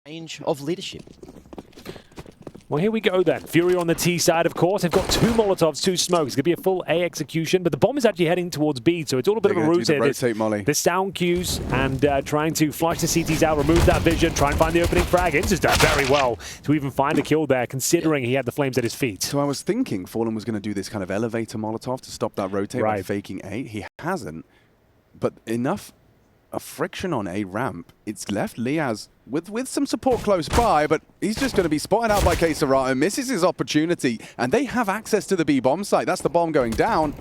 change of leadership. Well, here we go then. FURIA on the T side, of course. They've got 2 Molotovs, 2 smokes. It's going to be a full A execution, but the bomb is actually heading towards B, so it's all a bit of a route here. The sound cues and trying to flush the CTs out, remove that vision, try and find the opening frag. It's just done very well to even find a kill there, considering he had the flames at his feet. So I was thinking Fallen was going to do this kind of elevator Molotov to stop that rotate by faking A. He hasn't, but enough friction on A ramp. It's left Liaz with some support close by, but he's just going to be spotted out by KSCERATO, misses his opportunity, and they have access to the B bomb site. That's the bomb going down.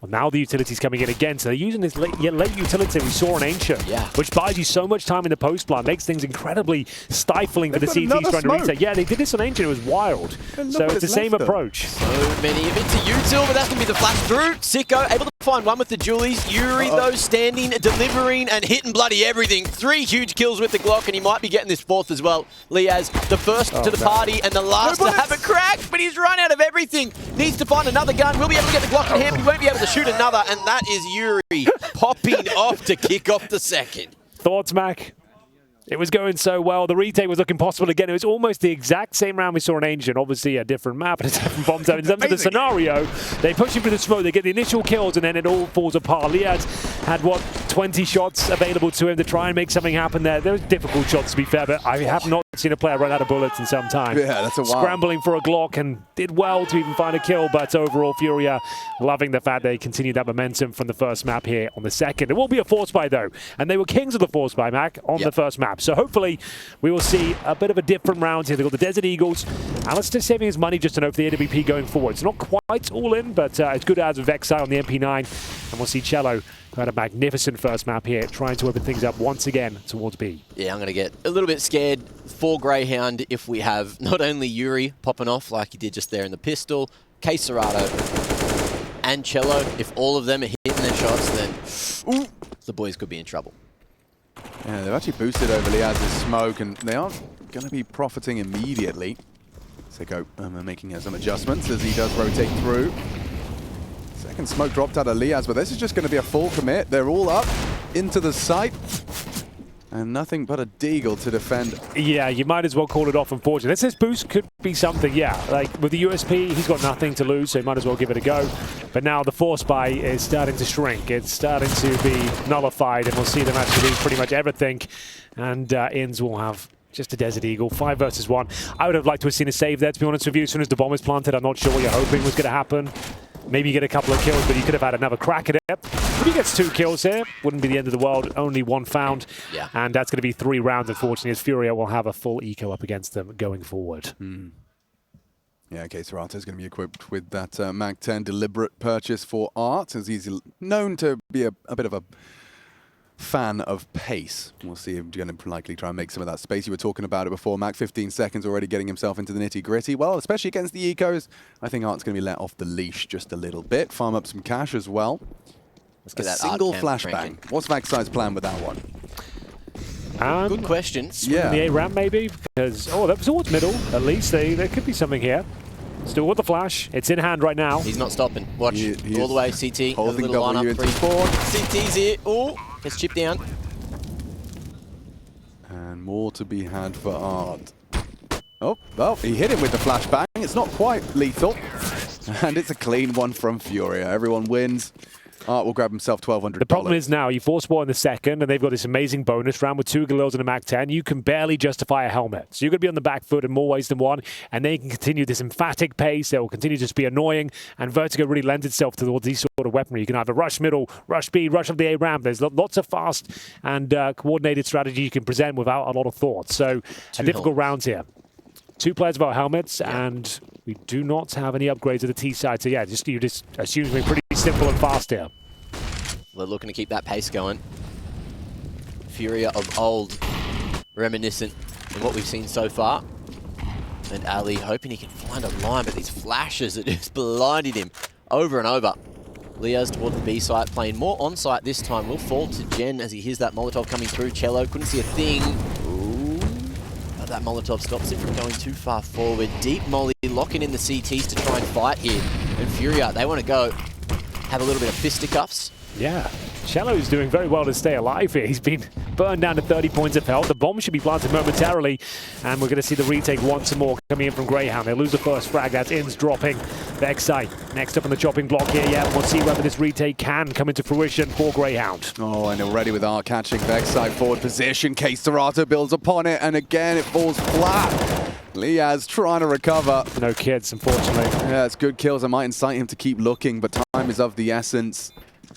Well, now the utility's coming in again, so they're using this late utility we saw in Ancient, which buys you so much time in the post plan, makes things incredibly stifling for the CTs trying to reset. Yeah, they did this on Ancient, it was wild. So it's the same approach. So many of it to util, but that's going to be the flash through. Sico able to find one with the Julies. Yuri, though, standing, delivering, and hitting bloody everything. 3 huge kills with the Glock, and he might be getting this 4th as well. Liaz, the first to the party, and the last to have it cracked, but he's run out of everything. Needs to find another gun. Will be able to get the Glock in hand, but he won't be able to shoot another, and that is Yuri popping off to kick off the second. Thoughts, Mac? It was going so well. The retake was looking possible again. It was almost the exact same round we saw in Ancient. Obviously, a different map and a different bomb zone. In terms of the scenario, they push him through the smoke. They get the initial kills, and then it all falls apart. Liaz had, what, 20 shots available to him to try and make something happen there. There was difficult shots, to be fair, but I have not seen a player run out of bullets in some time. Yeah, that's a while. Scrambling for a Glock and did well to even find a kill, but overall, FURIA loving the fact they continued that momentum from the first map here on the second. It will be a force buy, though, and they were kings of the force buy, Mac, on the first map. So hopefully, we will see a bit of a different round here. They've got the Desert Eagles. Alistair saving his money just to know for the AWP going forward. It's not quite all in, but it's good as with Vexai on the MP9. And we'll see Cello who had a magnificent first map here, trying to open things up once again towards B. Yeah, I'm going to get a little bit scared for Grayhound if we have not only Yuri popping off like he did just there in the pistol, KSCERATO and Cello. If all of them are hitting their shots, then the boys could be in trouble. Yeah, they've actually boosted over Liaz's smoke, and they are going to be profiting immediately. Sico making some adjustments as he does rotate through. Second smoke dropped out of Liaz, but this is just going to be a full commit. They're all up into the site, and nothing but a deagle to defend. Yeah, you might as well call it off, unfortunately. This boost could be something, yeah. Like, with the USP, he's got nothing to lose, so he might as well give it a go. But now the force buy is starting to shrink. It's starting to be nullified, and we'll see them actually lose pretty much everything. And Inns will have just a Desert Eagle, 5 versus 1. I would have liked to have seen a save there, to be honest with you. As soon as the bomb was planted, I'm not sure what you're hoping was going to happen. Maybe you get a couple of kills, but you could have had another crack at it. If he gets 2 kills here, wouldn't be the end of the world. Only 1 found. Yeah. And that's going to be 3 rounds, unfortunately, as FURIA will have a full eco up against them going forward. Yeah, KSCERATO is going to be equipped with that Mag 10 deliberate purchase for art, as he's known to be a bit of a fan of pace. We'll see if he's going to likely try and make some of that space. You were talking about it before, Mac, 15 seconds already getting himself into the nitty-gritty. Well, especially against the ecos, I think Art's going to be let off the leash just a little bit. Farm up some cash as well. Let's get that single flashbang. What's Vexai's plan with that one? Good question. Yeah. The A ramp maybe, because that was towards middle. At least there could be something here. Still with the flash. It's in hand right now. He's not stopping. Watch all the way. CT. Holding W into spawn. CT's here. Oh, it's chipped down. And more to be had for Art. Oh, he hit him with the flashbang. It's not quite lethal. And it's a clean one from FURIA. Everyone wins. Art will grab himself $1,200. The problem is now you force spawn in the second, and they've got this amazing bonus round with 2 Galils and a Mag 10. You can barely justify a helmet. So you're going to be on the back foot in more ways than one, and they can continue this emphatic pace. They will continue to just be annoying, and Vertigo really lends itself towards these sort of weaponry. You can either rush middle, rush B, rush up the A ramp. There's lots of fast and coordinated strategy you can present without a lot of thought. So a difficult round here. 2 players without helmets, and we do not have any upgrades at the T side. So yeah, you just assume it's pretty simple and fast here. We're looking to keep that pace going. FURIA of old, reminiscent in what we've seen so far. And Ali hoping he can find a line, but these flashes that just blinded him over and over. Liaz towards the B site, playing more on site this time. Will fall to Jen as he hears that Molotov coming through. Cello couldn't see a thing. Ooh. But that Molotov stops him from going too far forward. Deep molly, locking in the CTs to try and fight here. And FURIA, they want to go have a little bit of fisticuffs Yeah, Shallo's doing very well to stay alive here. He's been burned down to 30 points of health. The bomb should be planted momentarily, and we're going to see the retake once more coming in from Grayhound. They lose the first frag. That's Inns dropping. Vexai next up on the chopping block here. Yeah, we'll see whether this retake can come into fruition for Grayhound. Oh, and already with Art catching Vexai forward position. KSCERATO builds upon it, and again it falls flat. Liaz trying to recover. No kids, unfortunately. Yeah, it's good kills. I might incite him to keep looking, but time is of the essence.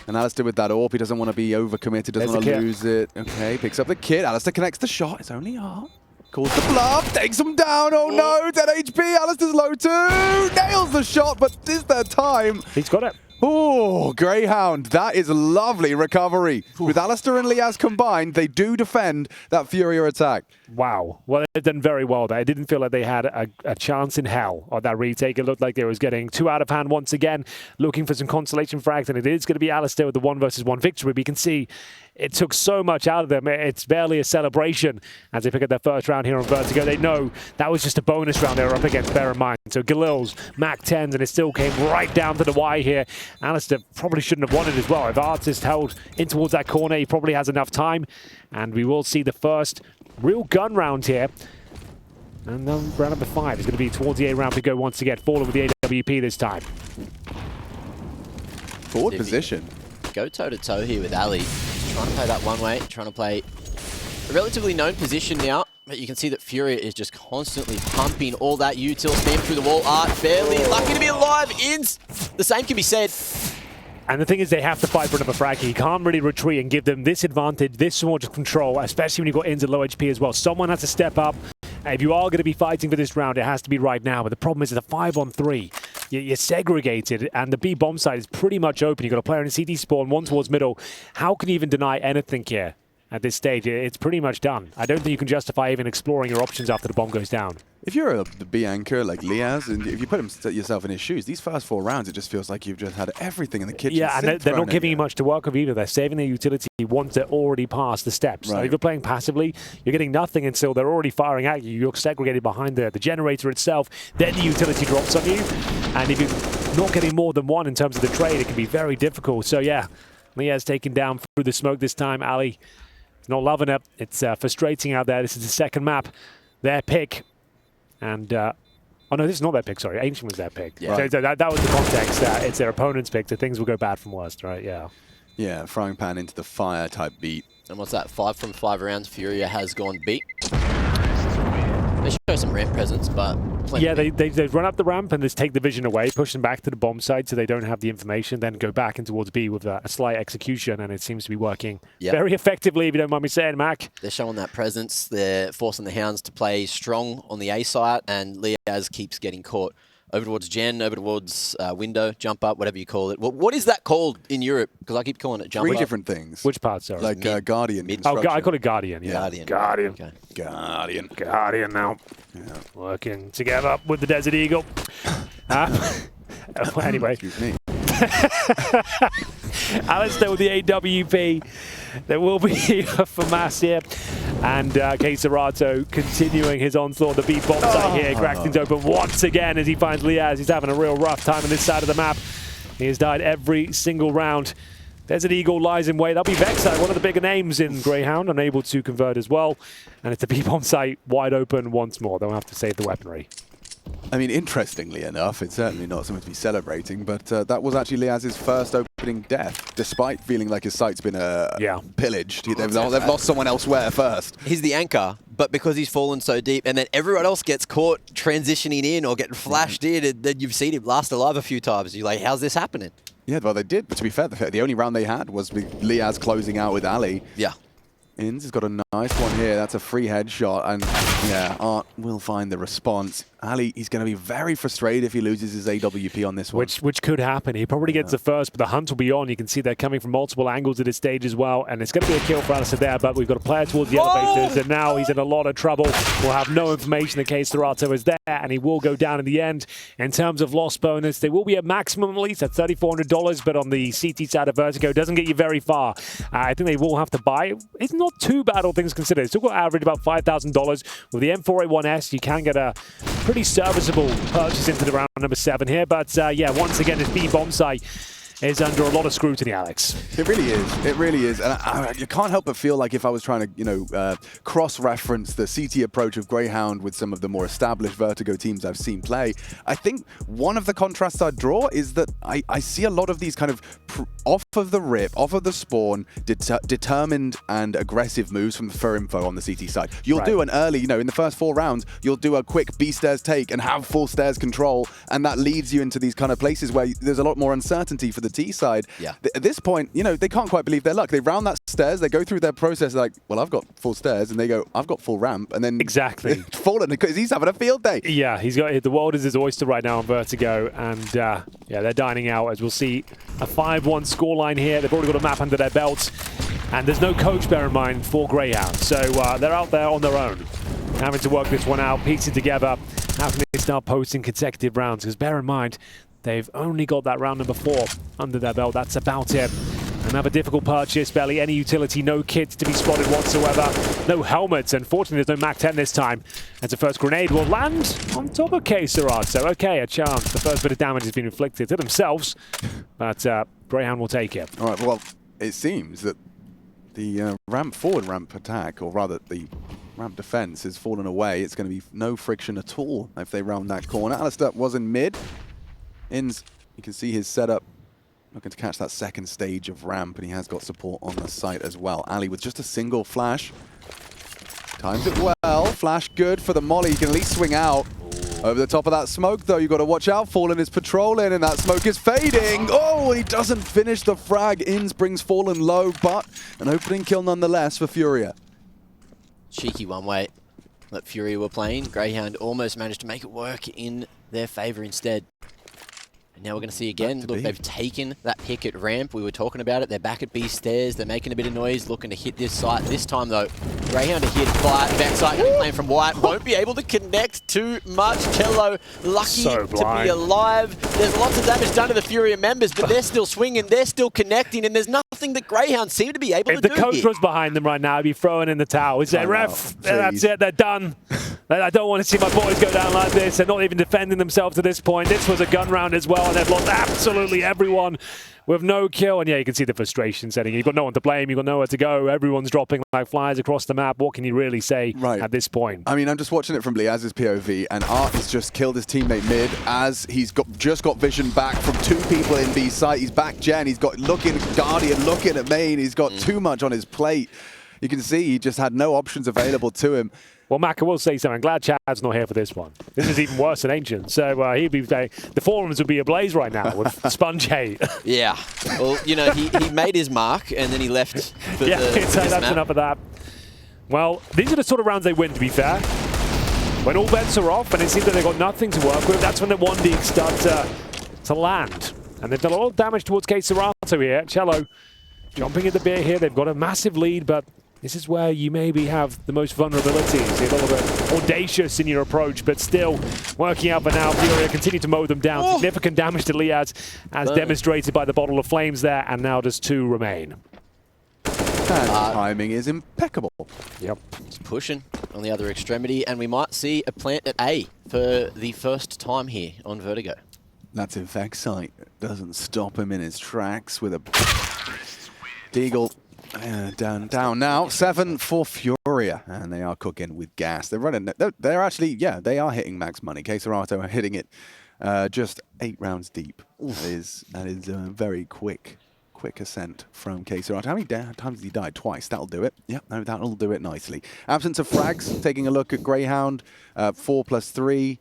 And Alistair with that AWP, he doesn't want to be overcommitted, doesn't want to lose it. Okay, picks up the kit. Alistair connects the shot. It's only Art. Calls the bluff, takes him down. Oh no, 10 HP. Alistair's low too. Nails the shot, but is there time? He's got it. Oh, Grayhound, that is a lovely recovery. With Alistair and Liaz combined, they do defend that FURIA attack. Wow. Well, they've done very well there. I didn't feel like they had a chance in hell on that retake. It looked like they was getting too out of hand once again, looking for some consolation frags, and it is going to be Alistair with the 1-versus-1 victory. We can see it took so much out of them. It's barely a celebration as they pick up their first round here on Vertigo. They know that was just a bonus round they were up against, bear in mind. So Galil's, Mac-10s, and it still came right down to the wire here. Alistair probably shouldn't have won it as well. If Artist held in towards that corner, he probably has enough time. And we will see the first real gun round here. And then round number 5 is going to be towards the A round to go once again. Fallen with the AWP this time. Forward position. Go toe-to-toe here with Ali. Trying to play that one way, trying to play a relatively known position now. But you can see that FURIA is just constantly pumping all that util spam through the wall. Art barely lucky to be alive. Inns, the same can be said. And the thing is, they have to fight for another frag. He can't really retreat and give them this advantage, this sort of control, especially when you've got Inns at low HP as well. Someone has to step up. If you are going to be fighting for this round, it has to be right now. But the problem is, it's a 5-on-3. You're segregated, and the B bomb side is pretty much open. You've got a player in CT spawn, one towards middle. How can you even deny anything here at this stage? It's pretty much done. I don't think you can justify even exploring your options after the bomb goes down. If you're the B anchor like Liaz, and if you put yourself in his shoes, these first 4 rounds, it just feels like you've just had everything in the kitchen. Yeah, and they're not giving you much to work with either. They're saving their utility once they're already past the steps. Right. So if you're playing passively, you're getting nothing until they're already firing at you. You're segregated behind the generator itself. Then the utility drops on you. And if you're not getting more than one in terms of the trade, it can be very difficult. So yeah, Liaz taken down through the smoke this time. Ali is not loving it. It's frustrating out there. This is the second map. Their pick. And, oh no, this is not their pick, sorry. Ancient was their pick. Yeah. Right. So that was the context. It's their opponent's pick, so things will go bad from worst, right? Yeah. Yeah, frying pan into the fire type beat. And what's that? 5 from 5 rounds. FURIA has gone beat. They show some ramp presence, but yeah, they run up the ramp and just take the vision away, push them back to the bomb side so they don't have the information, then go back in towards B with a slight execution, and it seems to be working very effectively, if you don't mind me saying, Mac. They're showing that presence. They're forcing the Hounds to play strong on the A side, and Liaz keeps getting caught over towards Gen, over towards window, jump up, whatever you call it. What is that called in Europe? Because I keep calling it jump up. 3 different things. Which part, sorry? Like Guardian. Oh, I call it Guardian. Yeah. Guardian. Okay. Guardian now. Yeah. Working together with the Desert Eagle. Anyway. Excuse me. Alistair with the AWP. There will be for Mass here. And KSCERATO continuing his onslaught. The B bomb site here. Cracked things open once again as he finds Liaz. He's having a real rough time on this side of the map. He has died every single round. Desert Eagle lies in wait. That'll be Vexai, one of the bigger names in Grayhound, unable to convert as well. And it's the B bomb site wide open once more. They'll have to save the weaponry. I mean, interestingly enough, it's certainly not something to be celebrating, but that was actually Liaz's first opening death, despite feeling like his site's been pillaged. They've lost someone elsewhere first. He's the anchor, but because he's fallen so deep, and then everyone else gets caught transitioning in or getting flashed in, and then you've seen him last alive a few times. You're like, how's this happening? Yeah, well, they did, but to be fair, the only round they had was with Liaz closing out with Ali. Yeah. Inns has got a nice one here. That's a free headshot, and yeah, Art will find the response. Ali, he's going to be very frustrated if he loses his AWP on this one. Which could happen. He probably gets the first, but the hunt will be on. You can see they're coming from multiple angles at this stage as well, and it's going to be a kill for Alistair there, but we've got a player towards the elevators, and now he's in a lot of trouble. We'll have no information in case KSCERATO is there, and he will go down in the end. In terms of loss bonus, they will be a maximum at least at $3,400, but on the CT side of Vertigo, it doesn't get you very far. I think they will have to buy. It's not too bad, all things considered. It's still got to average about $5,000. With the M4A1S, you can get a pretty serviceable purchase into the round number 7 here. But yeah, once again, this B bomb site is under a lot of scrutiny, Alex. It really is. It really is. And you can't help but feel like if I was trying to, cross-reference the CT approach of Grayhound with some of the more established Vertigo teams I've seen play, I think one of the contrasts I'd draw is that I see a lot of these kind of off of the rip, off of the spawn, determined and aggressive moves from the FURIA on the CT side. You'll do an early, in the first 4 rounds, you'll do a quick B stairs take and have full stairs control, and that leads you into these kind of places where there's a lot more uncertainty for the T side. Yeah. At this point, they can't quite believe their luck. They round that stairs, they go through their process like, well, I've got full stairs, and they go, I've got full ramp, and then exactly Fallen because he's having a field day. Yeah, he's got the world is his oyster right now on Vertigo, and yeah, they're dining out as we'll see a 5-1 scoreline here. They've already got a map under their belts, and there's no coach, bear in mind, for Grayhound, so they're out there on their own, having to work this one out, piecing together, having to start posting consecutive rounds, because bear in mind, they've only got that round number 4 under their belt. That's about it. Another difficult purchase, barely any utility, no kit to be spotted whatsoever, no helmets. Unfortunately, there's no Mac 10 this time. As the first grenade will land on top of KSCERATO. Okay, a chance. The first bit of damage has been inflicted to themselves, but Grayhound will take it. All right, well, it seems that the ramp forward ramp attack, or rather the ramp defense, has fallen away. It's going to be no friction at all if they round that corner. Alistair was in mid. Ins, you can see his setup, looking to catch that second stage of ramp, and he has got support on the site as well. Ali with just a single flash. Times it well. Flash good for the molly. He can at least swing out. Over the top of that smoke, though, you've got to watch out. Fallen is patrolling, and that smoke is fading. Oh, and he doesn't finish the frag. Ins brings Fallen low, but an opening kill nonetheless for FURIA. Cheeky one-way that FURIA were playing. Grayhound almost managed to make it work in their favor instead. Now we're going to see again, look, they've taken that pick at ramp. We were talking about it. They're back at B stairs. They're making a bit of noise, looking to hit this site. This time, though, Grayhound to hit backside, going to be playing from White. Won't be able to connect too much. Cello lucky to be alive. There's lots of damage done to the FURIA members, but they're still swinging. They're still connecting, and there's nothing that Grayhound seem to be able to do. If the coach was behind them right now, I'd be throwing in the towel. He'd say, ref, that's it, they're done. I don't want to see my boys go down like this. They're not even defending themselves to this point. This was a gun round as well, and they've lost absolutely everyone with no kill. And yeah, you can see the frustration setting. You've got no one to blame. You've got nowhere to go. Everyone's dropping like flies across the map. What can you really say at this point? I mean, I'm just watching it from Liaz's POV, and Art has just killed his teammate mid as he's just got vision back from 2 people in B site. He's back Gen. He's got looking at Guardian, looking at main. He's got too much on his plate. You can see he just had no options available to him. Well, Mac, I will say something. I'm glad Chad's not here for this one. This is even worse than Ancient. So he'd be the forums would be ablaze right now with Sponge hate. Yeah. Well, he made his mark and then he left for that's enough of that. Well, these are the sort of rounds they win, to be fair. When all bets are off and it seems that they've got nothing to work with, that's when the 1D start to land. And they've done a lot of damage towards KSCERATO here. Cello jumping at the bit here. They've got a massive lead, but this is where you maybe have the most vulnerabilities. You're a little bit audacious in your approach, but still working out for now. FURIA continue to mow them down. Significant damage to Liaz, as demonstrated by the bottle of flames there, and now just 2 remain. And timing is impeccable. Yep. Just pushing on the other extremity, and we might see a plant at A for the first time here on Vertigo. That's in fact sight. Doesn't stop him in his tracks with a Deagle. Down now. 7 for FURIA, and they are cooking with gas. They're running. They're actually, they are hitting max money. KSCERATO are hitting it just 8 rounds deep. That is a very quick ascent from KSCERATO. How many times has he died? Twice. That'll do it. Yep, no, that'll do it nicely. Absence of frags. Taking a look at Grayhound. 4 plus 3,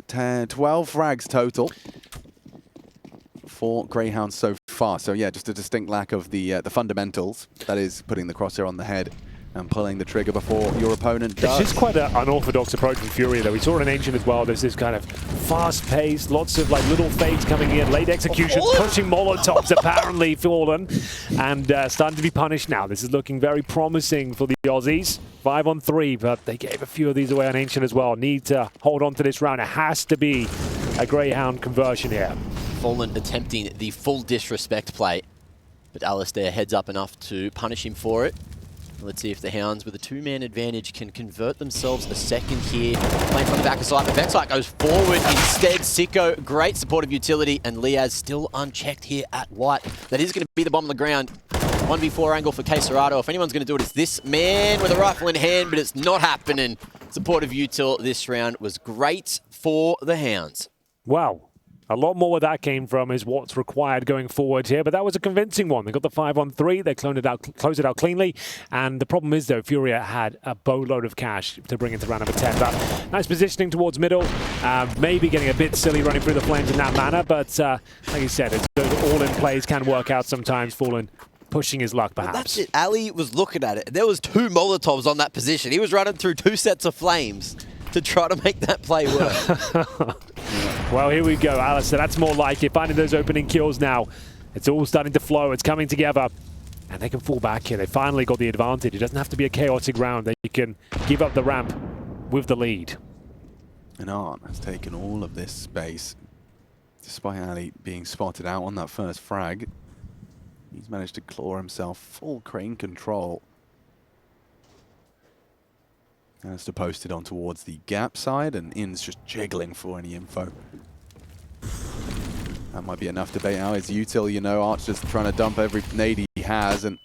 10, 12 frags total for Grayhound so far. So yeah, just a distinct lack of the fundamentals. That is putting the crosshair on the head and pulling the trigger before your opponent does. It's just quite an unorthodox approach from FURIA, though. We saw it in Ancient as well. There's this kind of fast-paced, lots of little fades coming in, late executions, pushing Molotovs apparently Fallen, and starting to be punished now. This is looking very promising for the Aussies. 5 on 3, but they gave a few of these away on Ancient as well. Need to hold on to this round. It has to be a Grayhound conversion here. Fallen attempting the full disrespect play, but Alistair heads up enough to punish him for it. Let's see if the Hounds, with a two-man advantage, can convert themselves a second here. Playing from the back of side, but Vexite goes forward instead. Sico, great supportive utility, and Liaz still unchecked here at white. That is going to be the bomb on the ground. 1v4 angle for KSCERATO. If anyone's going to do it, it's this man with a rifle in hand, but it's not happening. Supportive util this round was great for the Hounds. Wow. A lot more where that came from is what's required going forward here, but that was a convincing one. They got the 5-on-3, they closed it out cleanly, and the problem is, though, FURIA had a boatload of cash to bring into round number 10. But nice positioning towards middle, maybe getting a bit silly running through the flames in that manner, but like you said, it's those all-in plays can work out sometimes. Fallen pushing his luck, perhaps. Well, that's it. Ali was looking at it. There was 2 Molotovs on that position. He was running through 2 sets of flames to try to make that play work. Well, here we go, Alistair. That's more like it. Finding those opening kills now. It's all starting to flow. It's coming together. And they can fall back here. They finally got the advantage. It doesn't have to be a chaotic round. They can give up the ramp with the lead. And Art has taken all of this space. Despite Ali being spotted out on that first frag, he's managed to claw himself full crane control. Has to post it on towards the gap side, and In's just jiggling for any info. That might be enough to bait out his util, you know. Art's just trying to dump every nade he has, and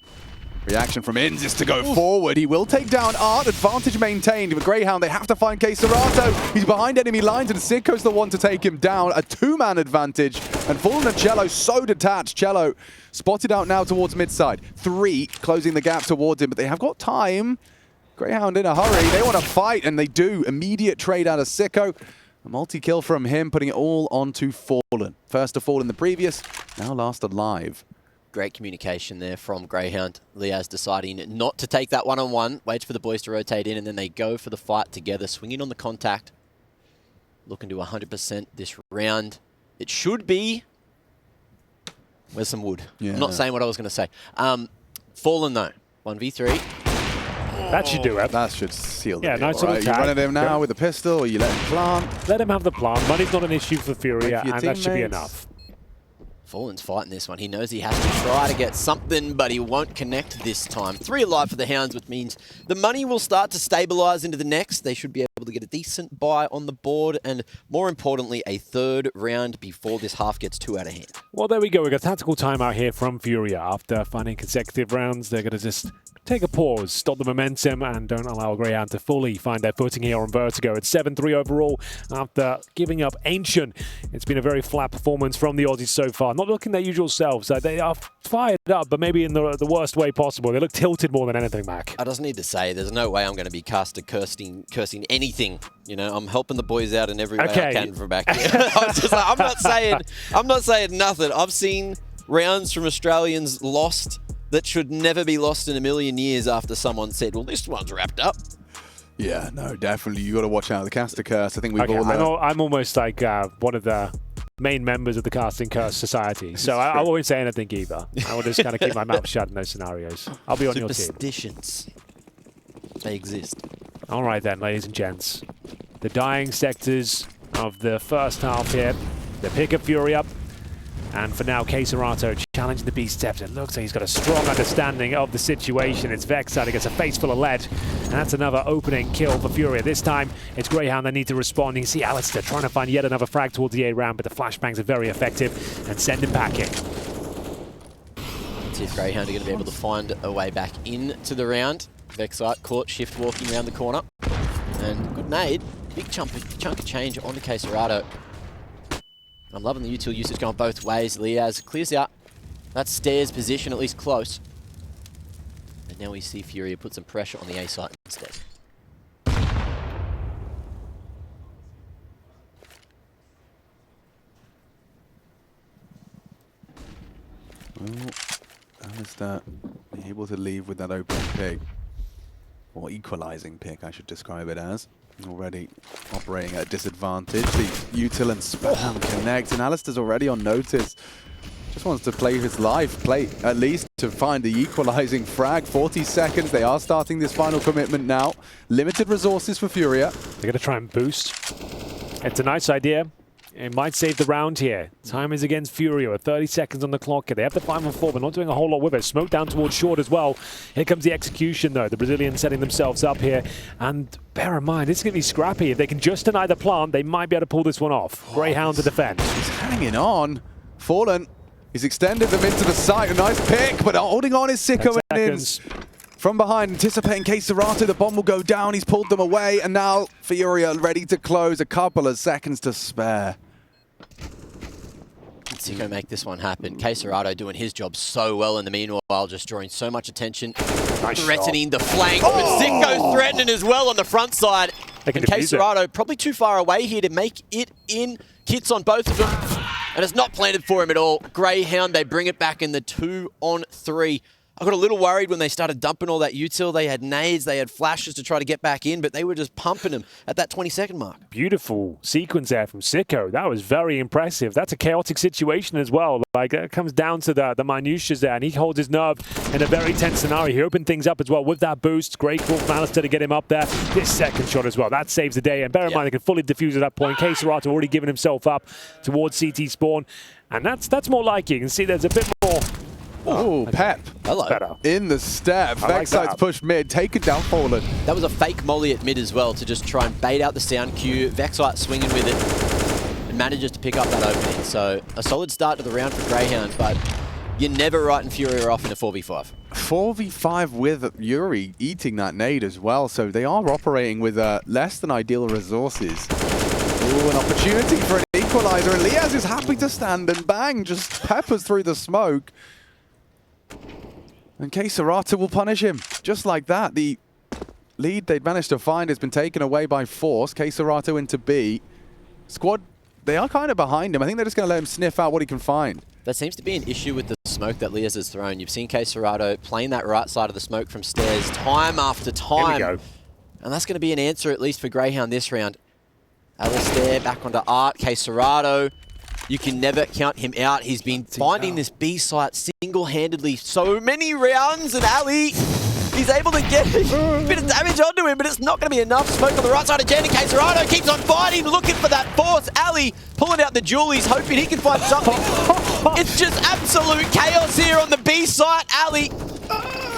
reaction from Inns is to go forward. He will take down Art, advantage maintained. With Grayhound, they have to find KSCERATO. He's behind enemy lines, and Sico's the one to take him down. A 2-man advantage, and Fallen and Cello so detached. Cello spotted out now towards mid-side. 3 closing the gap towards him, but they have got time. Grayhound in a hurry. They want to fight, and they do. Immediate trade out of Sico. A multi-kill from him, putting it all onto Fallen. First to fall in the previous, now last alive. Great communication there from Grayhound. Liaz deciding not to take that one-on-one. Waits for the boys to rotate in, and then they go for the fight together, swinging on the contact. Looking to 100% this round. It should be... Where's some wood? Yeah. I'm not saying what I was going to say. Fallen, though. 1v3. That should do it. That should seal the deal, nice little right? tag. You running him now with a pistol, or you let him plant? Let him have the plant. Money's not an issue for FURIA, and that should be teammates. enough. Fallen's fighting this one. He knows he has to try to get something, but he won't connect this time. 3 alive for the Hounds, which means the money will start to stabilize into the next. They should be able to get a decent buy on the board, and more importantly, a 3rd round before this half gets too out of hand. Well, there we go. We got a tactical timeout here from FURIA. After finding consecutive rounds, they're going to just take a pause, stop the momentum, and don't allow Grayhound to fully find their footing here on Vertigo. It's 7-3 overall after giving up Ancient. It's been a very flat performance from the Aussies so far. Not looking their usual selves. They are fired up, but maybe in the worst way possible. They look tilted more than anything, Mac. I just need to say, there's no way I'm going to be cursing anything. You know, I'm helping the boys out in every way I can from back here. I'm not saying nothing. I've seen rounds from Australians lost that should never be lost in a million years after someone said, well, this one's wrapped up. Yeah, no, definitely. You got to watch out. The caster curse. I think we've all learned. I'm almost like one of the main members of the Casting Curse Society, so I won't say anything either. I will just kind of keep my mouth shut in those scenarios. I'll be on your team. Superstitions. They exist. All right then, ladies and gents. The dying sectors of the first half here. The pick of FURIA. And for now, KSCERATO challenging the Beast Steps. It looks like he's got a strong understanding of the situation. It's Vexite against a face full of lead. And that's another opening kill for FURIA. This time, it's Grayhound that need to respond. You can see Alistair trying to find yet another frag towards the A round, but the flashbangs are very effective and send him packing. Let's see if Grayhound are going to be able to find a way back into the round. Vexite caught shift walking around the corner. And good nade. Big chunk of change onto KSCERATO. I'm loving the util usage going both ways. Liaz clears out that stairs position, at least close. And now we see FURIA put some pressure on the A site instead. Well, Alistair be able to leave with that opening pick. Or equalizing pick, I should describe it as. Already operating at a disadvantage. The util and spam connect, and Alistair's already on notice. Just wants to play his life, play at least to find the equalizing frag. 40 seconds, they are starting this final commitment now. Limited resources for FURIA. They're going to try and boost. It's a nice idea. It might save the round here. Time is against FURIA with 30 seconds on the clock. They have the 5-on-4, but not doing a whole lot with it. Smoke down towards short as well. Here comes the execution, though. The Brazilians setting themselves up here. And bear in mind, this is going to be scrappy. If they can just deny the plant, they might be able to pull this one off. Grayhound to defend. He's hanging on. Fallen. He's extended them into the site. A nice pick, but holding on is Sico and Ins. From behind, anticipating KSCERATO, the bomb will go down. He's pulled them away, and now FURIA ready to close. A couple of seconds to spare. Sico make this one happen. KSCERATO doing his job so well in the meanwhile, just drawing so much attention, threatening the flank, but Sico threatening as well on the front side. And KSCERATO probably too far away here to make it in. Kits on both of them, and it's not planted for him at all. Grayhound, they bring it back in the 2-on-3. I got a little worried when they started dumping all that util. They had nades, they had flashes to try to get back in, but they were just pumping them at that 20-second mark. Beautiful sequence there from Sico. That was very impressive. That's a chaotic situation as well. Like, it comes down to the minutiae there, and he holds his nerve in a very tense scenario. He opened things up as well with that boost. Great call from Alistair to get him up there. This second shot as well, that saves the day. And bear in mind, they can fully defuse at that point. KSCERATO already given himself up towards CT spawn, and that's more like it. You can see there's a bit more. Oh, Pep. Hello. Better. In the step. Vexite's pushed mid, taken down Fallen. That was a fake molly at mid as well to just try and bait out the sound cue. Vexite swinging with it and manages to pick up that opening. So a solid start to the round for Grayhound, but you're never writing FURIA off in a 4v5. 4v5 with Yuri eating that nade as well, so they are operating with less than ideal resources. Ooh, an opportunity for an equalizer, and Liaz is happy to stand and bang, just peppers through the smoke. And KSCERATO will punish him, just like that. The lead they'd managed to find has been taken away by force. KSCERATO into B. Squad, they are kind of behind him. I think they're just going to let him sniff out what he can find. That seems to be an issue with the smoke that Liaz has thrown. You've seen KSCERATO playing that right side of the smoke from stairs time after time. Here we go. And that's going to be an answer, at least for Grayhound this round. Alistair back onto Art. KSCERATO, you can never count him out. He's been finding this B site single-handedly so many rounds, and Ali, he's able to get a bit of damage onto him, but it's not going to be enough. Smoke on the right side of Jen, and KSCERATO keeps on fighting, looking for that force. Ali pulling out the jewelies, hoping he can find something. It's just absolute chaos here on the B site. Ali,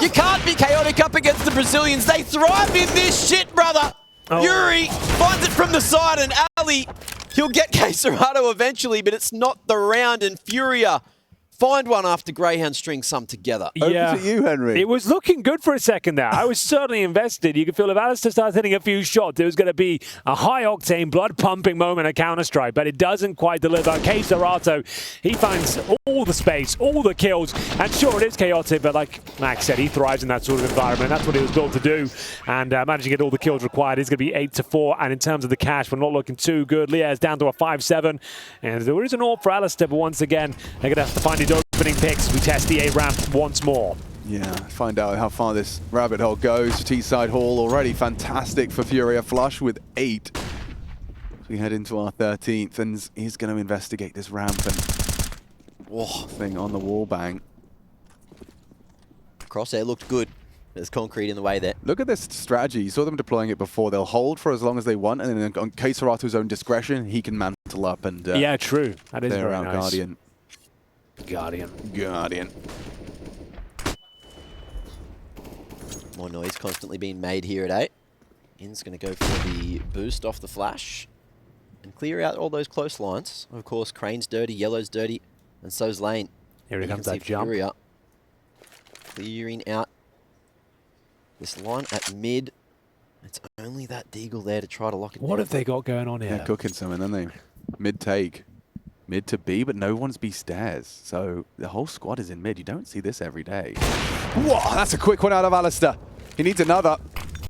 you can't be chaotic up against the Brazilians. They thrive in this shit, brother. Yuri finds it from the side, and Ali, he'll get KSCERATO eventually, but it's not the round, and FURIA find one after Grayhound string some together. Yeah. Over to you, Henry. It was looking good for a second there. I was certainly invested. You could feel if Alistair starts hitting a few shots, it was going to be a high-octane, blood-pumping moment at Counter-Strike, but it doesn't quite deliver. KSCERATO, he finds all the space, all the kills, and sure, it is chaotic, but like Max said, he thrives in that sort of environment. That's what he was built to do, and managing to get all the kills required is going to be 8-4, and in terms of the cash, we're not looking too good. Liaz down to a 5-7, and there is an AWP for Alistair, but once again, they're going to have to find his opening picks. We test the A ramp once more. Yeah, find out how far this rabbit hole goes. T-side hall already fantastic for FURIA, flush with 8. So we head into our 13th, and he's going to investigate this ramp and thing on the wall bang. Crosshair looked good. There's concrete in the way there. Look at this strategy. You saw them deploying it before. They'll hold for as long as they want, and then on KSCERATO's own discretion, he can mantle up and yeah, true. That is very nice. Guardian. Guardian. More noise constantly being made here at 8. In's going to go for the boost off the flash and clear out all those close lines. Of course, Crane's dirty, Yellow's dirty, and so's Lane. Here he comes, that jump. FURIA clearing out this line at mid. It's only that Deagle there to try to lock it down. What have they got going on here? Yeah, cooking something, don't they? Mid take. Mid to B, but no one's B stairs. So the whole squad is in mid. You don't see this every day. Whoa, that's a quick one out of Alistair. He needs another.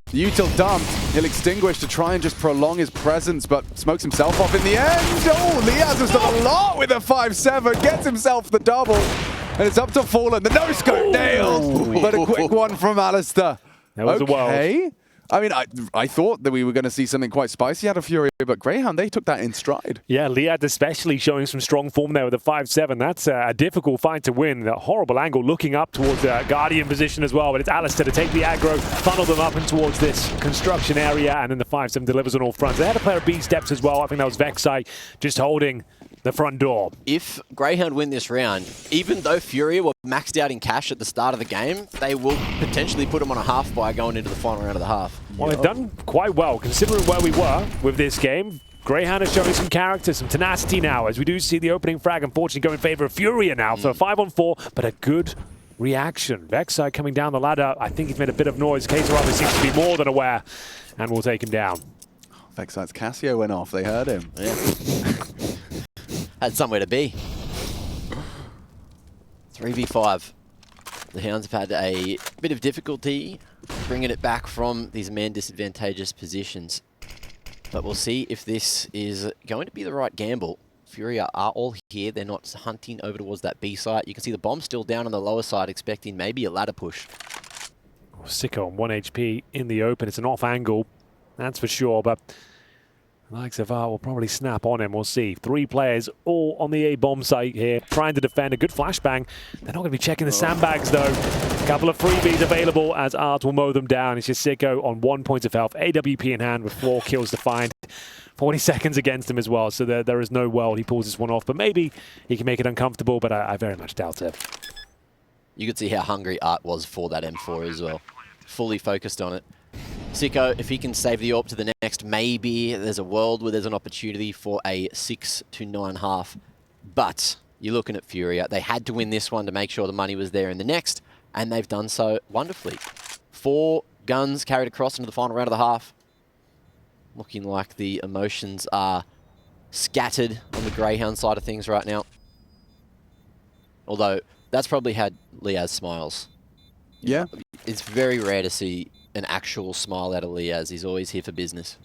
Util dumped. He'll extinguish to try and just prolong his presence, but smokes himself off in the end. Oh, Liaz has done a lot with a 5-7. Gets himself the double. And it's up to Fallen. The no-scope nailed. But a quick one from Alistair. That was a world. I mean, I thought that we were going to see something quite spicy out of FURIA, but Grayhound, they took that in stride. Yeah, Liad especially showing some strong form there with a 5-7. That's a difficult fight to win. A horrible angle looking up towards the Guardian position as well, but it's Alistair to take the aggro, funnel them up and towards this construction area, and then the 5-7 delivers on all fronts. They had a player of B steps as well. I think that was Vexai just holding the front door. If Grayhound win this round, even though FURIA were maxed out in cash at the start of the game, they will potentially put them on a half buy going into the final round of the half. Well, they've done quite well, considering where we were with this game. Grayhound is showing some character, some tenacity now, as we do see the opening frag, unfortunately, go in favor of FURIA now. So a 5-on-4, but a good reaction. Vexai coming down the ladder. I think he's made a bit of noise. KSCERATO seems to be more than aware, and will take him down. Vexai's Casio went off. They heard him. Yeah. Had somewhere to be. 3v5. The Hounds have had a bit of difficulty bringing it back from these man disadvantageous positions. But we'll see if this is going to be the right gamble. FURIA are all here. They're not hunting over towards that B site. You can see the bomb still down on the lower side, expecting maybe a ladder push. Sico on 1 HP in the open. It's an off angle, that's for sure, but the likes of Art will probably snap on him. We'll see. 3 players all on the A bomb site here, trying to defend. A good flashbang. They're not going to be checking the sandbags, though. A couple of freebies available as Art will mow them down. It's just Sico on 1 point of health. AWP in hand with 4 kills to find. 40 seconds against him as well, so there is no world he pulls this one off. But maybe he can make it uncomfortable, but I very much doubt it. You could see how hungry Art was for that M4 as well. Fully focused on it. Sico, if he can save the AWP to the next, maybe there's a world where there's an opportunity for a 6 to 9.5. But you're looking at FURIA. They had to win this one to make sure the money was there in the next, and they've done so wonderfully. 4 guns carried across into the final round of the half. Looking like the emotions are scattered on the Grayhound side of things right now. Although, that's probably had Liaz smiles. Yeah. It's very rare to see an actual smile out of Liaz. He's always here for business.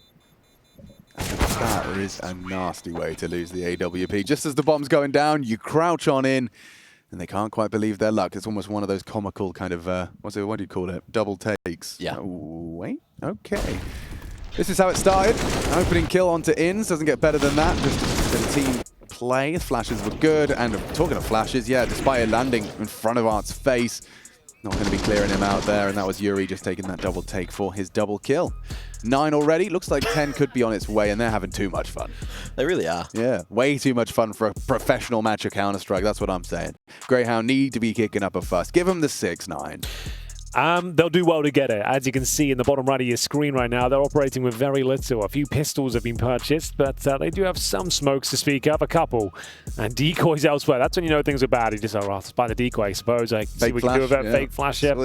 That is a nasty way to lose the AWP. Just as the bomb's going down, you crouch on in, and they can't quite believe their luck. It's almost one of those comical kind of, what do you call it? Double takes. Yeah. Oh, wait, okay. This is how it started. Opening kill onto ins. Doesn't get better than that. Just a team play. Flashes were good. And talking of flashes, yeah, despite it landing in front of Art's face, not going to be clearing him out there. And that was Yuri just taking that double take for his double kill. 9 already. Looks like 10 could be on its way, and they're having too much fun. They really are. Yeah, way too much fun for a professional match of Counter-Strike. That's what I'm saying. Grayhound need to be kicking up a fuss. Give them the 6-9. They'll do well to get it. As you can see in the bottom right of your screen right now, they're operating with very little. A few pistols have been purchased, but they do have some smokes to speak of, a couple. And decoys elsewhere. That's when you know things are bad. You just, oh, I'll spy the decoy, I suppose. Like, see what we can do with that fake flash. Yep.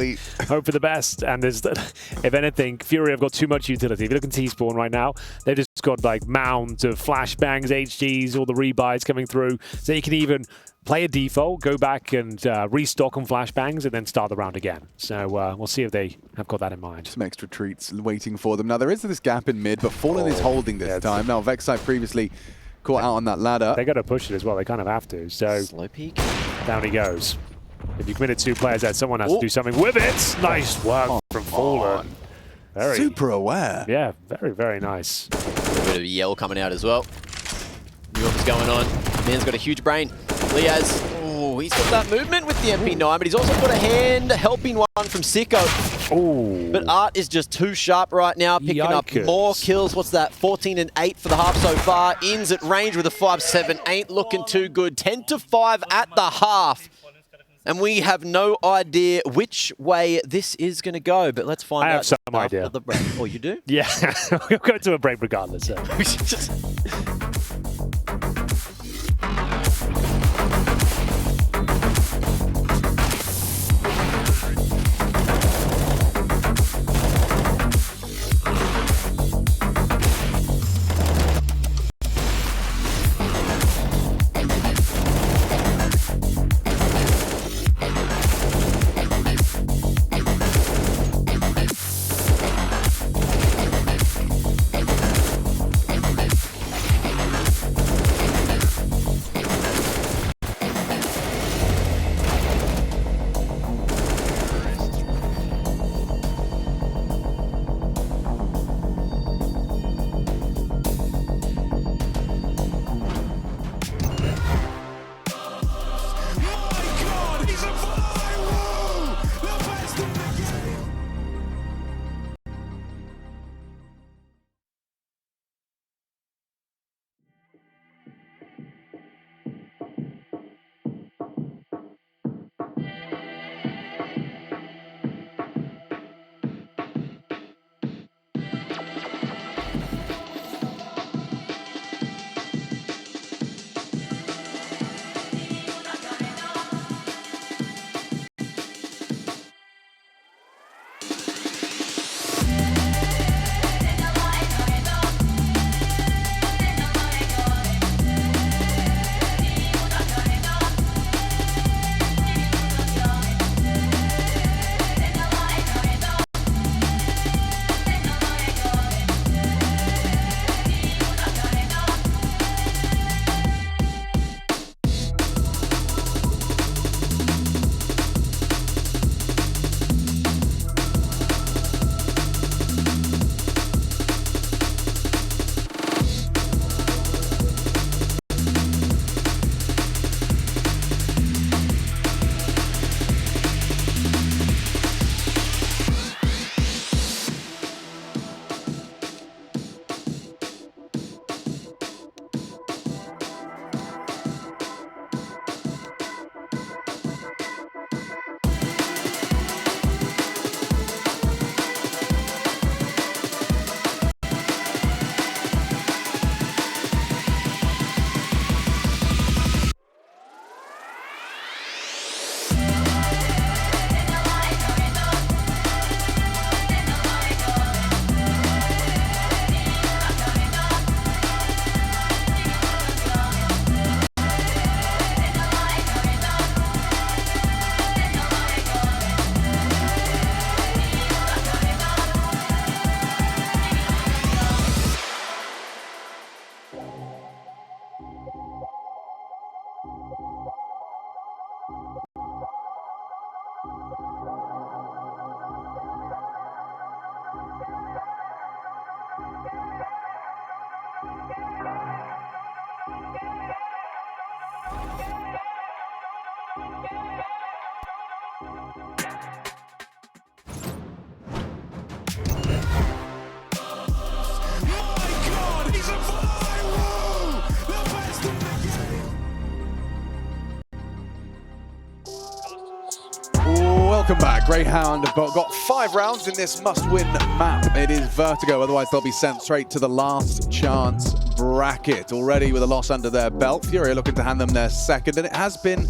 Hope for the best. And there's, if anything, FURIA have got too much utility. If you look at T-Spawn right now, they've just got like mounds of flashbangs, HGs, all the rebuys coming through. So you can even play a default, go back and restock on flashbangs, and then start the round again. So we'll see if they have got that in mind. Some extra treats waiting for them. Now, there is this gap in mid, but Fallen is holding this time. Now, Vexai previously caught out on that ladder. They got to push it as well. They kind of have to. So slow peek. Down he goes. If you committed 2 players, that someone has to do something with it. Nice work from Fallen. Very super aware. Yeah, very, very nice. A little bit of a yell coming out as well. Knew what was going on. Man's got a huge brain. Liaz, oh, he's got that movement with the MP9, but he's also got a hand helping one from Sico. Oh. But Art is just too sharp right now, picking up more kills. What's that? 14 and 8 for the half so far. Ins at range with a 5-7. Ain't looking too good. 10-5 at the half. And we have no idea which way this is going to go, but let's find out. I have some idea. The break. Oh, you do? Yeah, we'll go to a break regardless. So. welcome back. Grayhound have got 5 rounds in this must-win map. It is Vertigo, otherwise they'll be sent straight to the last chance bracket. Already with a loss under their belt, FURIA looking to hand them their second, and it has been,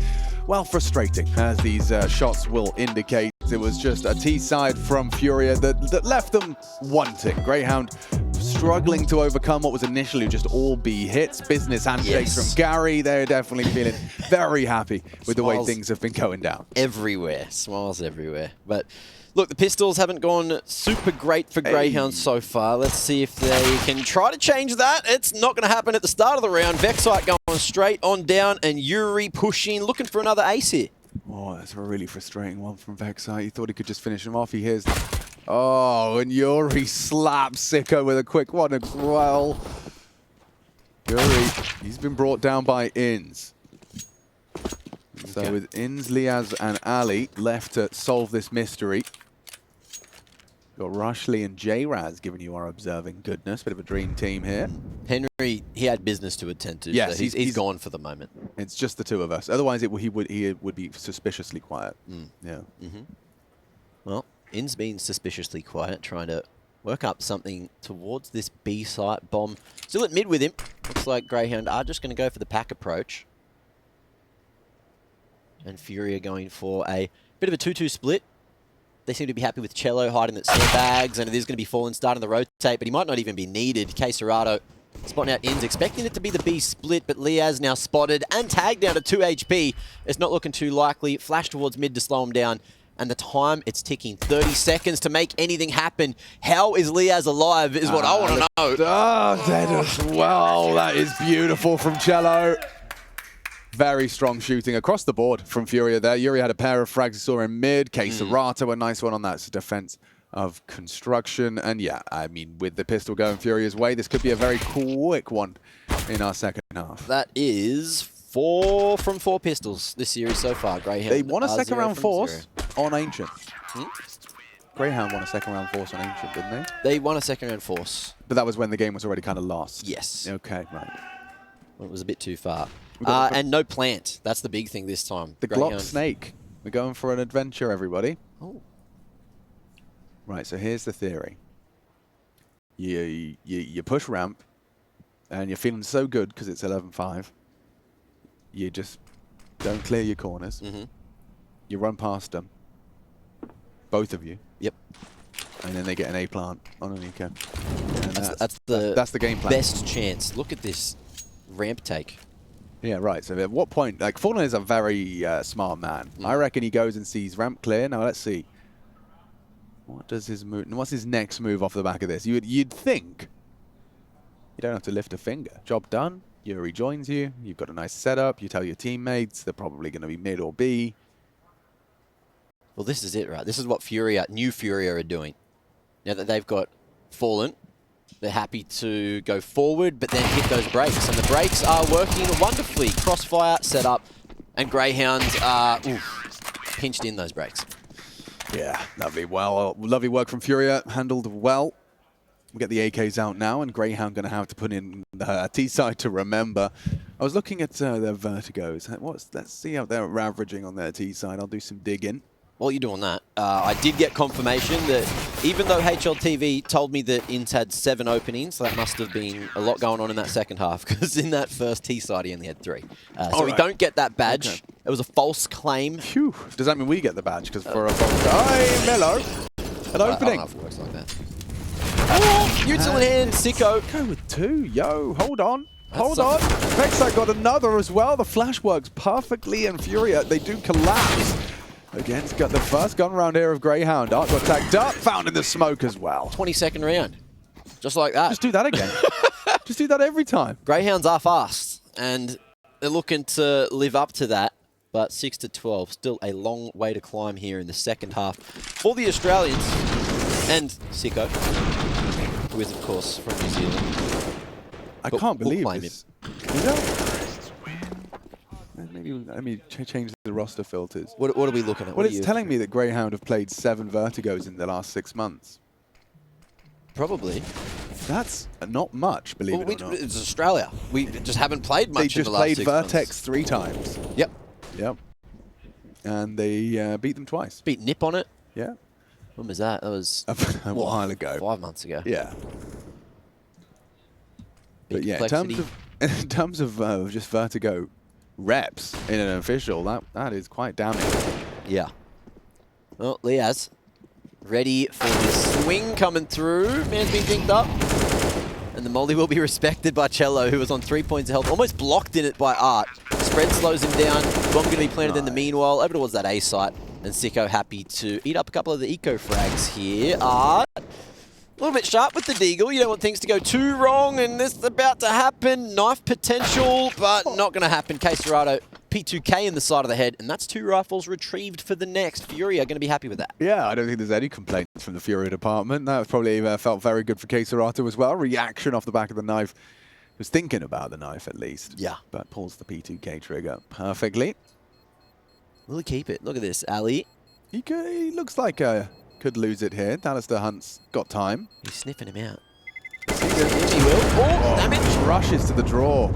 well, frustrating, as these shots will indicate. It was just a T-side from FURIA that left them wanting. Grayhound struggling to overcome what was initially just all B hits. Business handshakes from Gary. They're definitely feeling very happy with the way things have been going down. Everywhere. Smiles everywhere. But look, the pistols haven't gone super great for Grayhound so far. Let's see if they can try to change that. It's not going to happen at the start of the round. Vexite going straight on down, and Yuri pushing, looking for another ace here. Oh, that's a really frustrating one from Vexite. He thought he could just finish him off. He hears... Oh, and Yuri slaps Sico with a quick one as well. Yuri, he's been brought down by Inns. So with Inns, Liaz, and Ali left to solve this mystery. Got Rushley and J-Raz giving you our observing goodness. Bit of a dream team here. Henry, he had business to attend to. Yes, so he's gone for the moment. It's just the two of us. Otherwise, he would be suspiciously quiet. Yeah. Well, In's been suspiciously quiet, trying to work up something towards this B site. Bomb still at mid with him. Looks like Grayhound are just going to go for the pack approach. And FURIA going for a bit of a 2-2 split. They seem to be happy with Cello hiding at sandbags, and it is going to be Fallen starting to rotate, but he might not even be needed. KSCERATO spotting out Inns, expecting it to be the B split, but Liaz now spotted and tagged down to 2 HP. It's not looking too likely. Flash towards mid to slow him down. And the time, it's ticking. 30 seconds to make anything happen. How is Liaz alive is what I want to know. Oh, dead as well. That is beautiful from Cello. Very strong shooting across the board from FURIA there. Yuri had a pair of frags he saw in mid. KSCERATO, a nice one on that defense of construction. And yeah, I mean, with the pistol going FURIA's way, this could be a very quick one in our second half. That is 4 from 4 pistols this series so far. Grayhound. They won a second round force on Ancient. Grayhound won a second round force on Ancient, didn't they? They won a second round force. But that was when the game was already kind of lost. Yes. Okay, right. Well, it was a bit too far. And no plant. That's the big thing this time. The Glock Snake. We're going for an adventure, everybody. Oh. Right, so here's the theory. You push ramp, and you're feeling so good because it's 11-5. You just don't clear your corners. You run past them, both of you. Yep. And then they get an A plant on an eco. That's the game plan. Best chance. Look at this ramp take. Yeah, right. So at what point, like, Fallen is a very smart man. I reckon he goes and sees ramp clear. Now let's see. What does his move? What's his next move off the back of this? You'd think you don't have to lift a finger. Job done. Yuri joins you. You've got a nice setup. You tell your teammates they're probably going to be mid or B. Well, this is it, right? This is what new FURIA are doing. Now that they've got Fallen, they're happy to go forward, but then hit those brakes. And the brakes are working wonderfully. Crossfire set up, and Greyhounds are pinched in those brakes. Yeah, lovely. Well, lovely work from FURIA. Handled well. We get the AKs out now, and Grayhound going to have to put in the T-side to remember. I was looking at their Vertigos. Let's see how they're averaging on their T-side. I'll do some digging. While you're doing that, I did get confirmation that even though HLTV told me that Inns had 7 openings, that must have been a lot going on in that second half, because in that first T-side he only had 3. So we don't get that badge. Okay. It was a false claim. Phew. Does that mean we get the badge? Because for a false... Hey, Mello! An opening. I don't know if it works like that. Util in hand, Sico. Go with 2. Yo, hold on. Hold on. Vexite got another as well. The flash works perfectly, and FURIA, they do collapse. Again, it's got the first gun round here of Grayhound. Art got tagged up, found in the smoke as well. 22nd round. Just like that. Just do that again. Just do that every time. Greyhounds are fast, and they're looking to live up to that. But 6-12, still a long way to climb here in the second half for the Australians. And Sico, who is, of course, from New Zealand. I can't believe this. Maybe let me change the roster filters. What are we looking at? Well, it's telling me that Grayhound have played 7 Vertigos in the last 6 months. Probably. That's not much, believe it or not. It's Australia. We just haven't played much in the last 6 months. They just played Vertex 3 times. Yep. Yep. and they beat them twice. Beat Nip on it. Yeah. When was that? That was a while ago. 5 months ago. Yeah. Big But yeah, complexity. in terms of just Vertigo reps in an official, that is quite damning. Yeah. Well, Liaz ready for the swing coming through. Man's been dinked up. And the molly will be respected by Cello, who was on 3 points of health. Almost blocked in it by Art. Spread slows him down. Bomb going to be planted in the meanwhile. Over towards that A site. And Sico happy to eat up a couple of the eco frags here. Art. A little bit sharp with the deagle. You don't want things to go too wrong, and this is about to happen. Knife potential, but not going to happen. KSCERATO, P2K in the side of the head, and that's 2 rifles retrieved for the next. FURIA are going to be happy with that. Yeah, I don't think there's any complaints from the FURIA department. That was probably felt very good for KSCERATO as well. Reaction off the back of the knife. He was thinking about the knife at least. Yeah. But pulls the P2K trigger perfectly. Will he keep it? Look at this, Ali. He looks like could lose it here. Alistair Hunt's got time. He's sniffing him out. He will. Oh, damage. Rushes to the draw.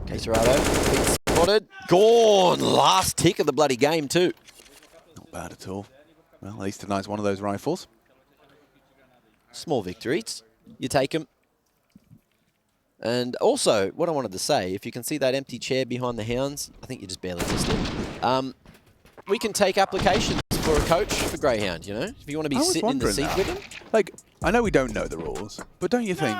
KSCERATO, big spotted. Gone. Last tick of the bloody game too. Not bad at all. Well, at least denies one of those rifles. Small victories. You take them. And also, what I wanted to say, if you can see that empty chair behind the Hounds, I think you just barely missed it. We can take applications for a coach for Grayhound, you know? If you want to be sitting in the seat with them. Like, I know we don't know the rules, but don't you think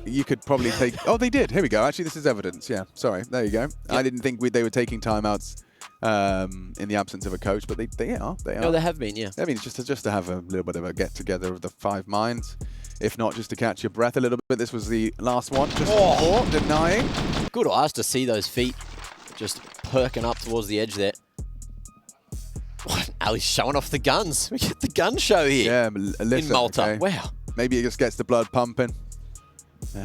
you could probably take... Oh, they did. Here we go. Actually, this is evidence. Yeah, sorry. There you go. Yep. I didn't think they were taking timeouts in the absence of a coach, but they are. They are. No, they have been, yeah. I mean, just to have a little bit of a get-together of the 5 minds. If not, just to catch your breath a little bit. This was the last one. Just denying. Good eyes to see those feet just perking up towards the edge there. What? Ali's showing off the guns. We get the gun show here. Yeah, listen, in Malta. Okay. Wow. Maybe it just gets the blood pumping.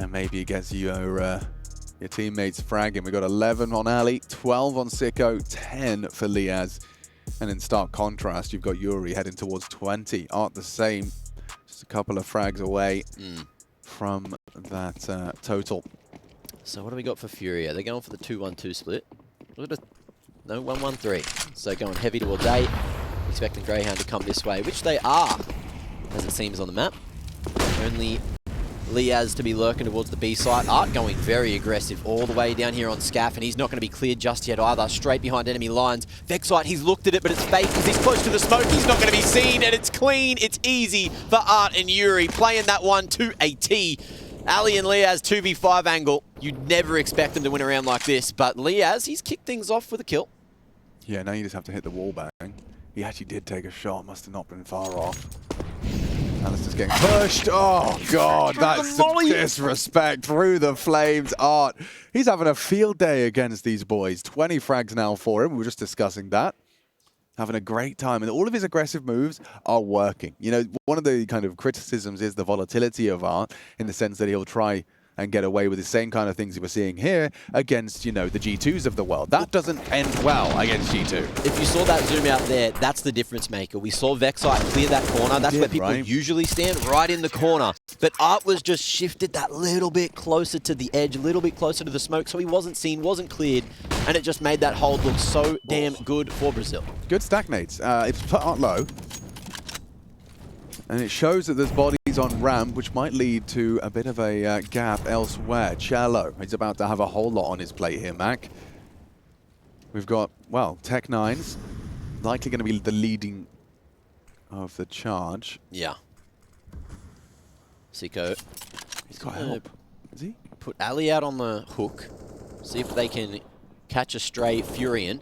Maybe it gets your teammates fragging. We got 11 on Ali, 12 on Sico, 10 for Liaz. And in stark contrast, you've got Yuri heading towards 20. Art the same. Just a couple of frags away from that total. So what do we got for FURIA? They're going for the 2-1-2 split. No, 1-1-3. So going heavy towards A. Expecting Grayhound to come this way, which they are, as it seems on the map. Only Liaz to be lurking towards the B site. Art going very aggressive all the way down here on Scaff, and he's not going to be cleared just yet either. Straight behind enemy lines. Vexite, he's looked at it, but it's fake because he's close to the smoke. He's not going to be seen, and it's clean. It's easy for Art and Yuri playing that one to a T. Ali and Liaz 2v5 angle. You'd never expect them to win a round like this, but Liaz, he's kicked things off with a kill. Yeah, now you just have to hit the wall bang. He actually did take a shot, must have not been far off. Alistair's getting pushed. Oh, God, that's some disrespect through the flames. Art, he's having a field day against these boys. 20 frags now for him. We were just discussing that. Having a great time, and all of his aggressive moves are working. You know, one of the kind of criticisms is the volatility of Art, in the sense that he'll try and get away with the same kind of things we're seeing here against, you know, the G2s of the world. That doesn't end well against G2. If you saw that zoom out there, that's the difference maker. We saw Vexite clear that corner. That's where people usually stand, right in the corner. But Art was just shifted that little bit closer to the edge, a little bit closer to the smoke, so he wasn't seen, wasn't cleared, and it just made that hold look so damn good for Brazil. Good stagnates. It's put Art low. And it shows that there's bodies on ramp, which might lead to a bit of a gap elsewhere. Cello, he's about to have a whole lot on his plate here, Mac. We've got, well, Tech9's likely going to be the leading of the charge. Yeah. Sico. He's got help. Is he? Put Ali out on the hook. See if they can catch a stray Furian.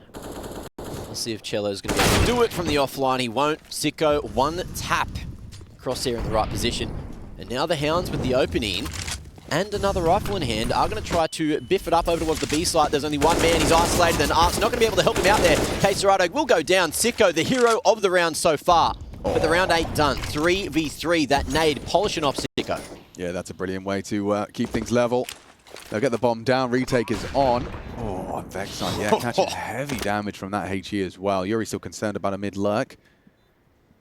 Let's see if Cello's going to be able to do it from the offline. He won't. Sico, one tap. Crosshair in the right position. And now the Hounds with the opening and another rifle in hand are going to try to biff it up over towards the B site. There's only one man. He's isolated, and Art's not going to be able to help him out there. KSCERATO will go down. Sico, the hero of the round so far. But the round 8 done. 3v3. That nade polishing off Sico. Yeah, that's a brilliant way to keep things level. They'll get the bomb down. Retake is on. Oh, and Vexite, yeah, catching heavy damage from that HE as well. Yuri's still concerned about a mid-lurk.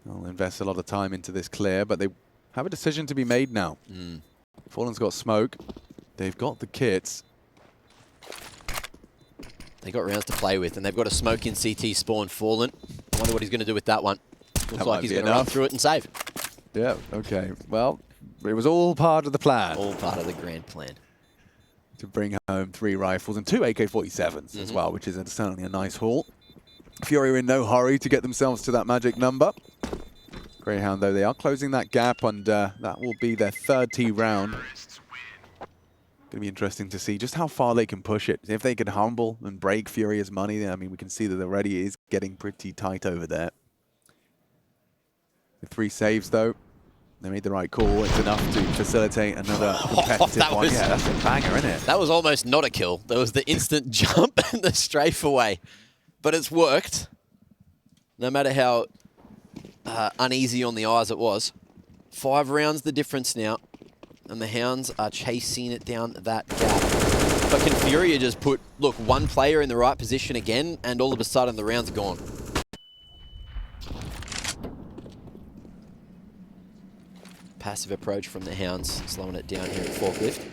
They'll invest a lot of time into this clear, but they have a decision to be made now. Fallen's got smoke. They've got the kits. They got rounds to play with, and they've got a smoke in CT spawn. Fallen. I wonder what he's going to do with that one. Looks like he's going to run through it and save. Yeah, okay. Well, it was all part of the plan. All part of the grand plan. To bring home 3 rifles and 2 AK-47s as well, which is certainly a nice haul. FURIA in no hurry to get themselves to that magic number. Grayhound, though, they are closing that gap, and that will be their 3rd T round. Going to be interesting to see just how far they can push it. If they can humble and break FURIA's money, then, I mean, we can see that already is getting pretty tight over there. The 3 saves, though, they made the right call. It's enough to facilitate another competitive one. Yeah, that's a banger, isn't it? That was almost not a kill. There was the instant jump and the strafe away. But it's worked, no matter how uneasy on the eyes it was. 5 rounds the difference now, and the Hounds are chasing it down that gap. But can FURIA just put, look, 1 player in the right position again, and all of a sudden the round's gone. Passive approach from the Hounds, slowing it down here at Forklift.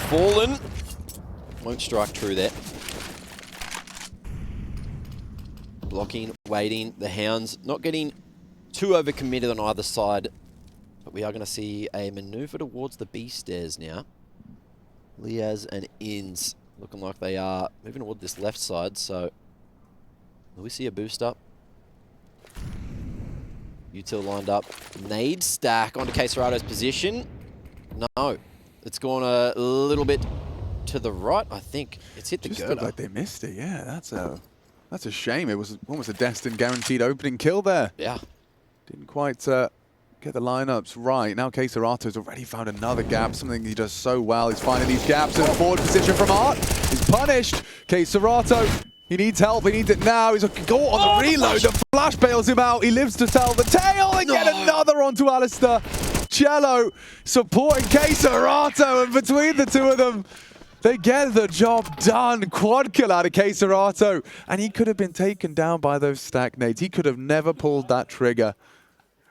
Fallen. Won't strike true there. Blocking, waiting. The Hounds not getting too overcommitted on either side. But we are going to see a maneuver towards the B stairs now. Liaz and Inns looking like they are moving toward this left side. So will we see a boost up? Util lined up. Nade stack onto KSCERATO's position. No. It's gone a little bit to the right, I think. It's hit the girder. Looked like they missed it, yeah. That's a shame. It was almost a destined guaranteed opening kill there. Yeah. Didn't quite get the lineups right. Now KSCERATO's already found another gap, something he does so well. He's finding these gaps in forward position from Art. He's punished. KSCERATO, he needs help. He needs it now. He's looking go on the reload. The flash bails him out. He lives to tell the tale and get another onto Alistair. Cello supporting KSCERATO, and between the two of them, they get the job done. Quad kill out of KSCERATO, and he could have been taken down by those stack nades. He could have never pulled that trigger.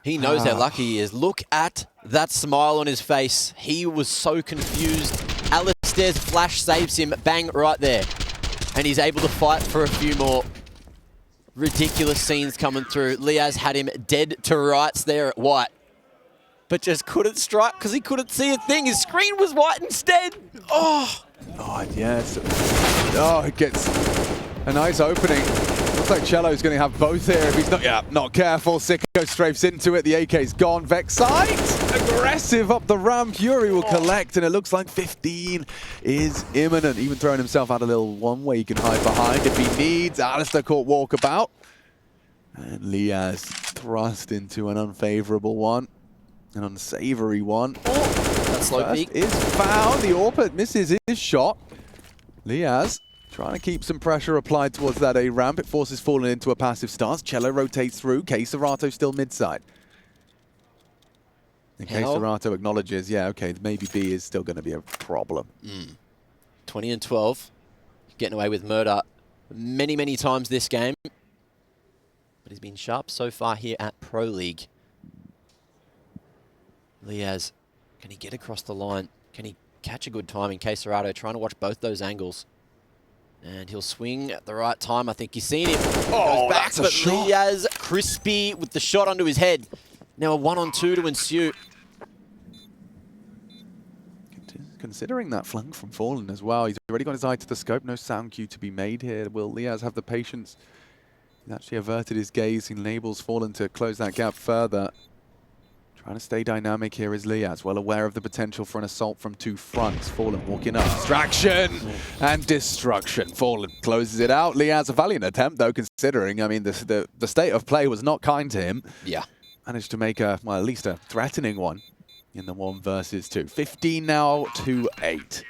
He knows how lucky he is. Look at that smile on his face. He was so confused. Alistair's flash saves him, bang, right there. And he's able to fight for a few more. Ridiculous scenes coming through. Liaz had him dead to rights there at white, but just couldn't strike because he couldn't see a thing. His screen was white instead. Oh, yes. Oh, it gets a nice opening. Looks like Cello's going to have both here if he's not careful. Sico strafes into it. The AK's gone. Vex sight. Aggressive up the ramp. Yuri will collect, and it looks like 15 is imminent. Even throwing himself out a little one-way he can hide behind if he needs. Alistair caught walkabout. And Liaz thrust into an unfavorable one. An unsavory one. That slow peek is found. The AWP misses his shot. Liaz trying to keep some pressure applied towards that A ramp. It forces Fallen into a passive stance. Cello rotates through. KSCERATO still mid-side. And KSCERATO acknowledges, yeah, okay, maybe B is still going to be a problem. 20 and 12. Getting away with murder many, many times this game. But he's been sharp so far here at Pro League. Liaz, can he get across the line? Can he catch a good timing? KSCERATO trying to watch both those angles. And he'll swing at the right time. I think you've seen him. Oh, goes back, that's a but shot. Liaz, crispy with the shot onto his head. Now a 1-on-2 to ensue. Considering that flank from Fallen as well. He's already got his eye to the scope. No sound cue to be made here. Will Liaz have the patience? He's actually averted his gaze. He enables Fallen to close that gap further. Trying to stay dynamic here is Liaz, well aware of the potential for an assault from 2 fronts. Fallen walking up. Distraction and destruction. Fallen closes it out. Liaz, a valiant attempt though, considering, I mean, the state of play was not kind to him. Yeah. Managed to make a, well, at least a threatening one in the 1 versus 2. 15 now to 8.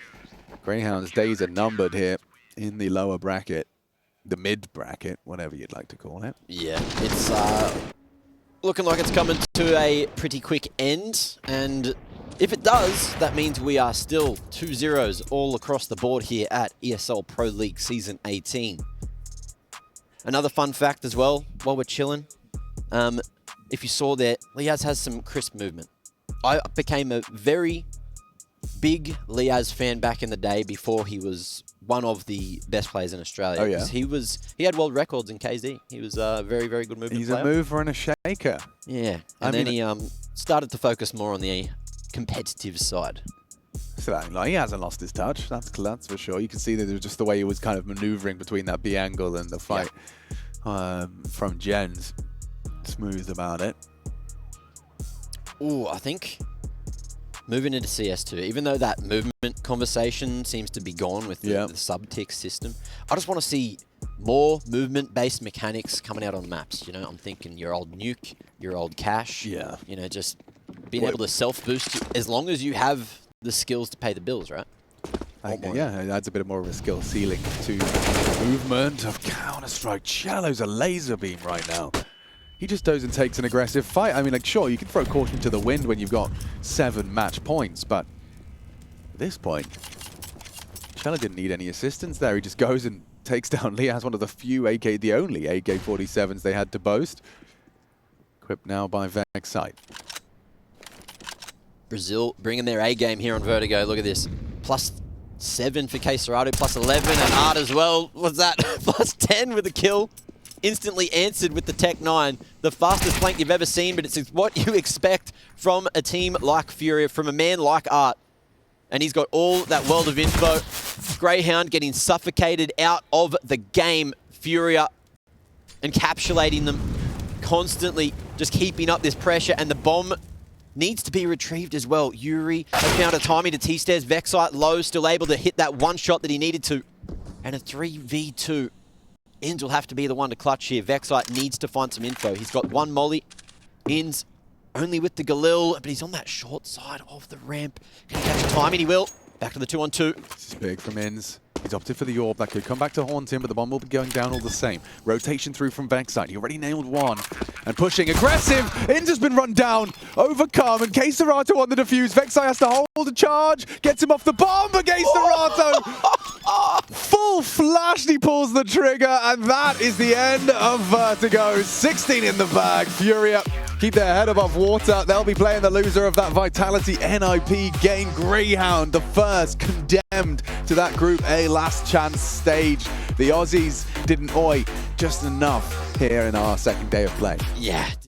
Grayhound's days are numbered here in the lower bracket. The mid bracket, whatever you'd like to call it. Yeah, it's looking like it's coming to a pretty quick end, and if it does, that means we are still 2-0s all across the board here at ESL Pro League Season 18. Another fun fact as well, while we're chilling, if you saw there, Liaz has some crisp movement. I became a very big Liaz fan back in the day before he was one of the best players in Australia. Oh, yeah. He had world records in KZ. He was a very, very good movement player. He's a mover and a shaker. Yeah. And then he started to focus more on the competitive side. So like, he hasn't lost his touch, that's for sure. You can see that it was just the way he was kind of maneuvering between that B angle and the fight from Jens. Smooth about it. Ooh, I think moving into CS2, even though that movement conversation seems to be gone with the sub-tick system, I just want to see more movement-based mechanics coming out on maps. You know, I'm thinking your old Nuke, your old Cash. Yeah. You know, just being able to self-boost as long as you have the skills to pay the bills, right? Yeah, it adds a bit more of a skill ceiling to the movement of Counter-Strike. Cello's a laser beam right now. He just goes and takes an aggressive fight. I mean, like, sure, you can throw caution to the wind when you've got 7 match points, but at this point, Cello didn't need any assistance there. He just goes and takes down Lee. Has one of the few the only AK-47s they had to boast. Equipped now by Vexite. Brazil bringing their A game here on Vertigo. Look at this. +7 for KSCERATO, +11, and Art as well. What's that? +10 with a kill. Instantly answered with the Tech 9. The fastest flank you've ever seen, but it's what you expect from a team like FURIA, from a man like Art. And he's got all that world of info. Grayhound getting suffocated out of the game. FURIA encapsulating them, constantly just keeping up this pressure, and the bomb needs to be retrieved as well. Yuri has found a timing to T-Stairs. Vexite low, still able to hit that one shot that he needed to. And a 3v2. Inns will have to be the one to clutch here. Vexite needs to find some info. He's got one molly. Inns only with the Galil, but he's on that short side of the ramp. Can he catch a timing? He will. Back to the 2-on-2. This is big from Inns. He's opted for the orb. That could come back to haunt him, but the bomb will be going down all the same. Rotation through from Vexite. He already nailed one. And pushing aggressive. Inns has been run down. Overcome. And KSCERATO on the defuse. Vexite has to hold a charge. Gets him off the bomb against KSCERATO. Full flash. He pulls the trigger. And that is the end of Vertigo. 16 in the bag. FURIA keep their head above water. They'll be playing the loser of that Vitality NIP game. Grayhound, the first condemned to that Group A last chance stage. The Aussies didn't just enough here in our second day of play. Yeah.